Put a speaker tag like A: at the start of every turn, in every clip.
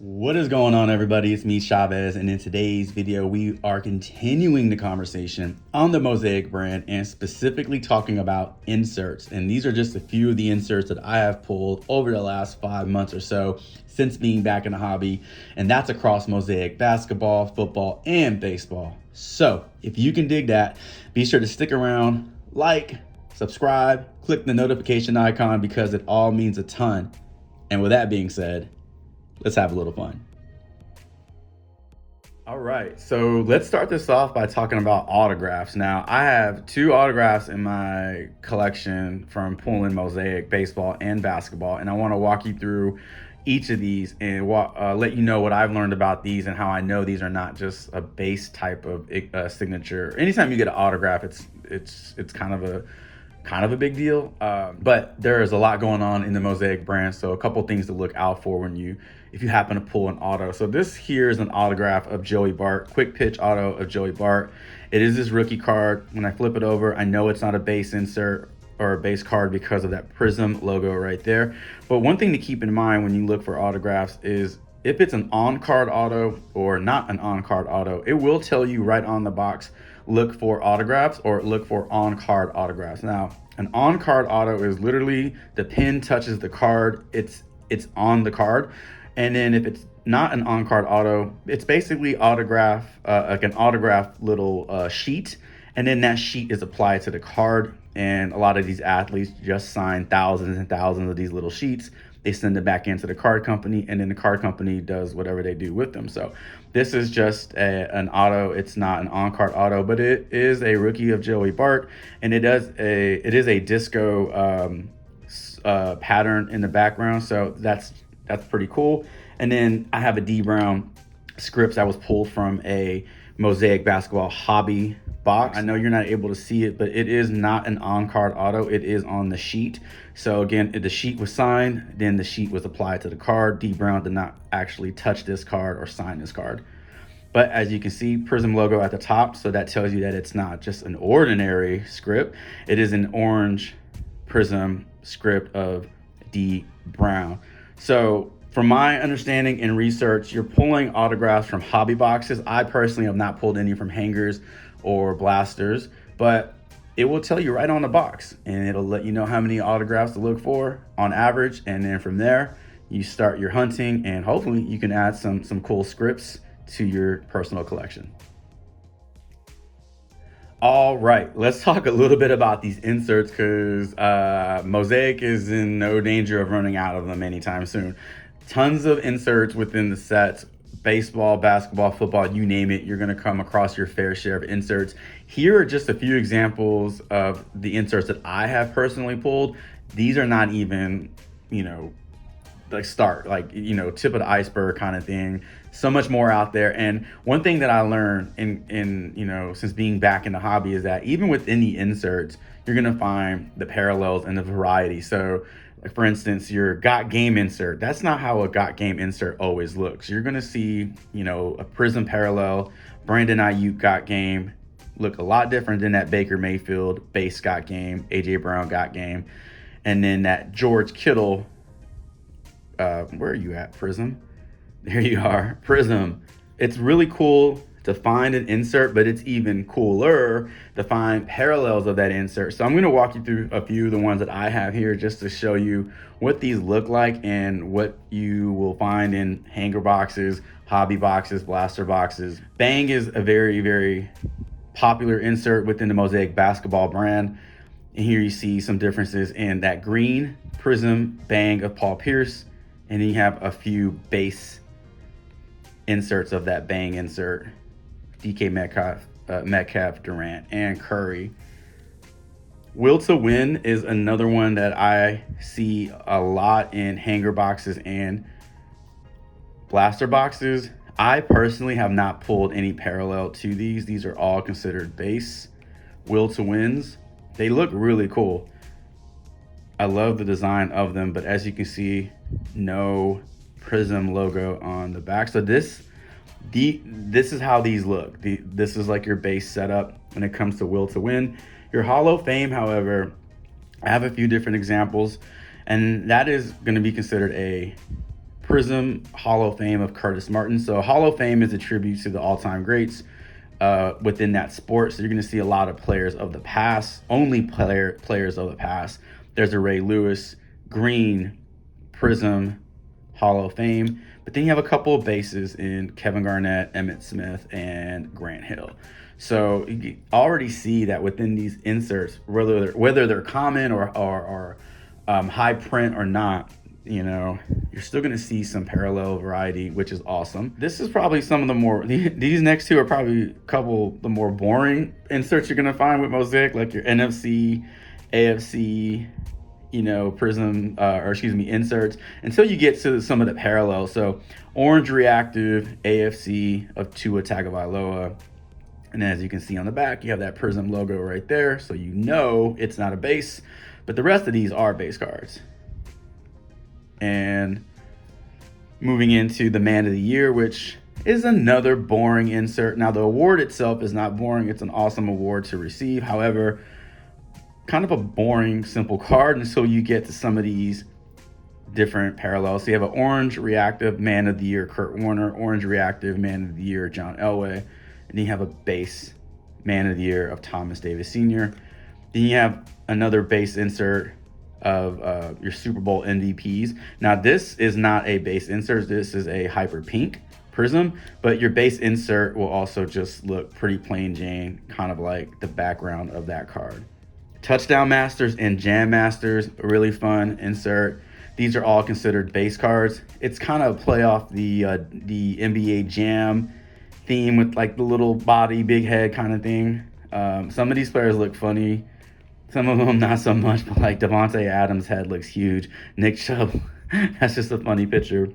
A: What is going on, everybody? It's me, Chavez, and in today's video, we are continuing the conversation on the Mosaic brand and specifically talking about inserts. And these are just a few of the inserts that I have pulled over the last 5 months or so since being back in the hobby, and that's across Mosaic basketball, football, and baseball. So if you can dig that, be sure to stick around, like, subscribe, click the notification icon because it all means a ton. And with that being said, let's have a little fun. All right, so let's start this off by talking about autographs. Now, I have 2 autographs in my collection from pulling Mosaic baseball and basketball, and I want to walk you through each of these and let you know what I've learned about these and how I know these are not just a base type of signature. Anytime you get an autograph, it's kind of a big deal, but there is a lot going on in the Mosaic brand, so a couple things to look out for if you happen to pull an auto. So this here is an autograph of Joey Bart, quick pitch auto of Joey Bart. It is his rookie card. When I flip it over, I know it's not a base insert or a base card because of that Prism logo right there. But one thing to keep in mind when you look for autographs is if it's an on-card auto or not an on-card auto, it will tell you right on the box, look for autographs or look for on-card autographs. Now, an on-card auto is literally the pin touches the card, it's on the card. And then if it's not an on-card auto, it's basically like an autograph little sheet, and then that sheet is applied to the card. And a lot of these athletes just sign thousands and thousands of these little sheets. They send it back into the card company, and then the card company does whatever they do with them. So this is just an auto. It's not an on-card auto, but it is a rookie of Joey Bart, and it is a disco pattern in the background. So that's pretty cool. And then I have a D Brown scripts that was pulled from a Mosaic basketball hobby box. I know you're not able to see it, but it is not an on-card auto. It is on the sheet. So again, the sheet was signed, then the sheet was applied to the card. D Brown did not actually touch this card or sign this card. But as you can see, Prism logo at the top, so that tells you that it's not just an ordinary script. It is an orange Prism script of D Brown. So from my understanding and research, you're pulling autographs from hobby boxes. I personally have not pulled any from hangers or blasters, but it will tell you right on the box, and it'll let you know how many autographs to look for on average. And then from there, you start your hunting, and hopefully you can add some cool scripts to your personal collection. All right, let's talk a little bit about these inserts because Mosaic is in no danger of running out of them anytime soon. Tons of inserts within the sets, baseball, basketball, football, you name it, you're gonna come across your fair share of inserts. Here are just a few examples of the inserts that I have personally pulled. These are not even, tip of the iceberg kind of thing. So much more out there. And one thing that I learned since being back in the hobby is that even within the inserts, you're gonna find the parallels and the variety. So like for instance, your Got Game insert, that's not how a Got Game insert always looks. You're gonna see, a Prism parallel, Brandon Ayuk Got Game, look a lot different than that Baker Mayfield base Got Game, AJ Brown Got Game. And then that George Kittle, where are you at, Prism? There you are, Prism. It's really cool to find an insert, but it's even cooler to find parallels of that insert. So I'm gonna walk you through a few of the ones that I have here just to show you what these look like and what you will find in hanger boxes, hobby boxes, blaster boxes. Bang is a very, very popular insert within the Mosaic basketball brand. And here you see some differences in that green Prism Bang of Paul Pierce, and then you have a few base inserts of that Bang insert, DK Metcalf, Durant, and Curry. Will to Win is another one that I see a lot in hanger boxes and blaster boxes. I personally have not pulled any parallel to these. These are all considered base Will to Wins. They look really cool. I love the design of them, but as you can see, no Prism logo on the back. So this is how these look. This is like your base setup when it comes to Will to Win. Your Hall of Fame, however, I have a few different examples, and that is going to be considered a Prism Hall of Fame of Curtis Martin. So Hall of Fame is a tribute to the all-time greats within that sport. So you're going to see a lot of players of the past, only players of the past. There's a Ray Lewis, Green, Prism, Hall of Fame. But then you have a couple of bases in Kevin Garnett, Emmitt Smith, and Grant Hill. So you already see that within these inserts, whether they're common or high print or not, you know, you're still going to see some parallel variety, which is awesome. This is probably some of the more, these next two are probably a couple the more boring inserts you're going to find with Mosaic, like your NFC, AFC, you know, Prism, inserts, until you get to some of the parallels. So orange reactive AFC of Tua Tagovailoa. And as you can see on the back, you have that Prism logo right there. So you know it's not a base, but the rest of these are base cards. And moving into the Man of the Year, which is another boring insert. Now, the award itself is not boring. It's an awesome award to receive. However, kind of a boring, simple card until you get to some of these different parallels. So you have an orange reactive Man of the Year, Kurt Warner, orange reactive Man of the Year, John Elway. And then you have a base Man of the Year of Thomas Davis Sr. Then you have another base insert of your Super Bowl MVPs. Now, this is not a base insert. This is a hyper pink Prism, but your base insert will also just look pretty plain Jane, kind of like the background of that card. Touchdown Masters and Jam Masters, a really fun insert. These are all considered base cards. It's kind of play off the NBA Jam theme with like the little body, big head kind of thing. Some of these players look funny. Some of them not so much, but like Devontae Adams' head looks huge. Nick Chubb, that's just a funny picture.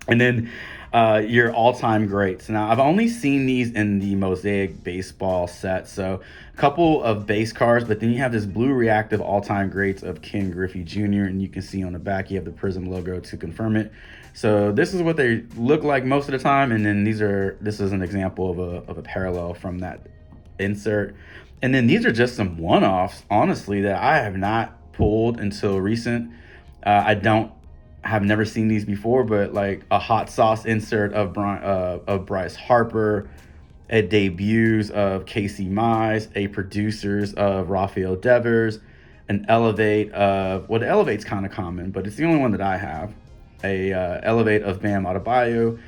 A: And then your all-time greats. Now, I've only seen these in the Mosaic baseball set, so a couple of base cards, but then you have this blue reactive all-time greats of Ken Griffey Jr., and you can see on the back you have the Prism logo to confirm it. So this is what they look like most of the time, and then this is an example of a parallel from that insert. And then these are just some one-offs, honestly, that I have not pulled until recent. Have never seen these before, but like a hot sauce insert of Bryce Harper, a debuts of Casey Mize, a producers of Rafael Devers, an elevate of, well, the elevate's kind of common, but it's the only one that I have. A elevate of Bam Adebayo,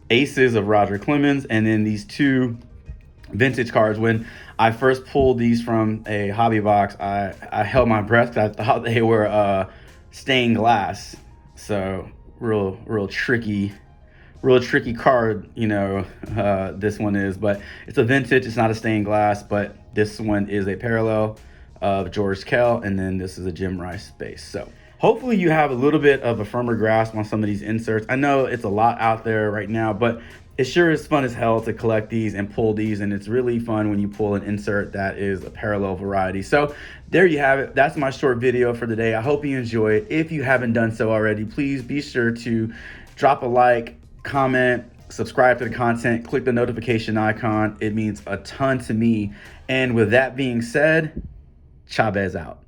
A: aces of Roger Clemens, and then these two vintage cards. When I first pulled these from a hobby box, I held my breath because I thought they were stained glass. So real tricky card, you know, this one is, but it's a vintage, it's not a stained glass, but this one is a parallel of George Kell, and then this is a Jim Rice base. So hopefully you have a little bit of a firmer grasp on some of these inserts. I know it's a lot out there right now, but it sure is fun as hell to collect these and pull these, and it's really fun when you pull an insert that is a parallel variety. So there you have it. That's my short video for today. I hope you enjoy it. If you haven't done so already, please be sure to drop a like, comment, subscribe to the content, click the notification icon. It means a ton to me. And with that being said, Chavez out.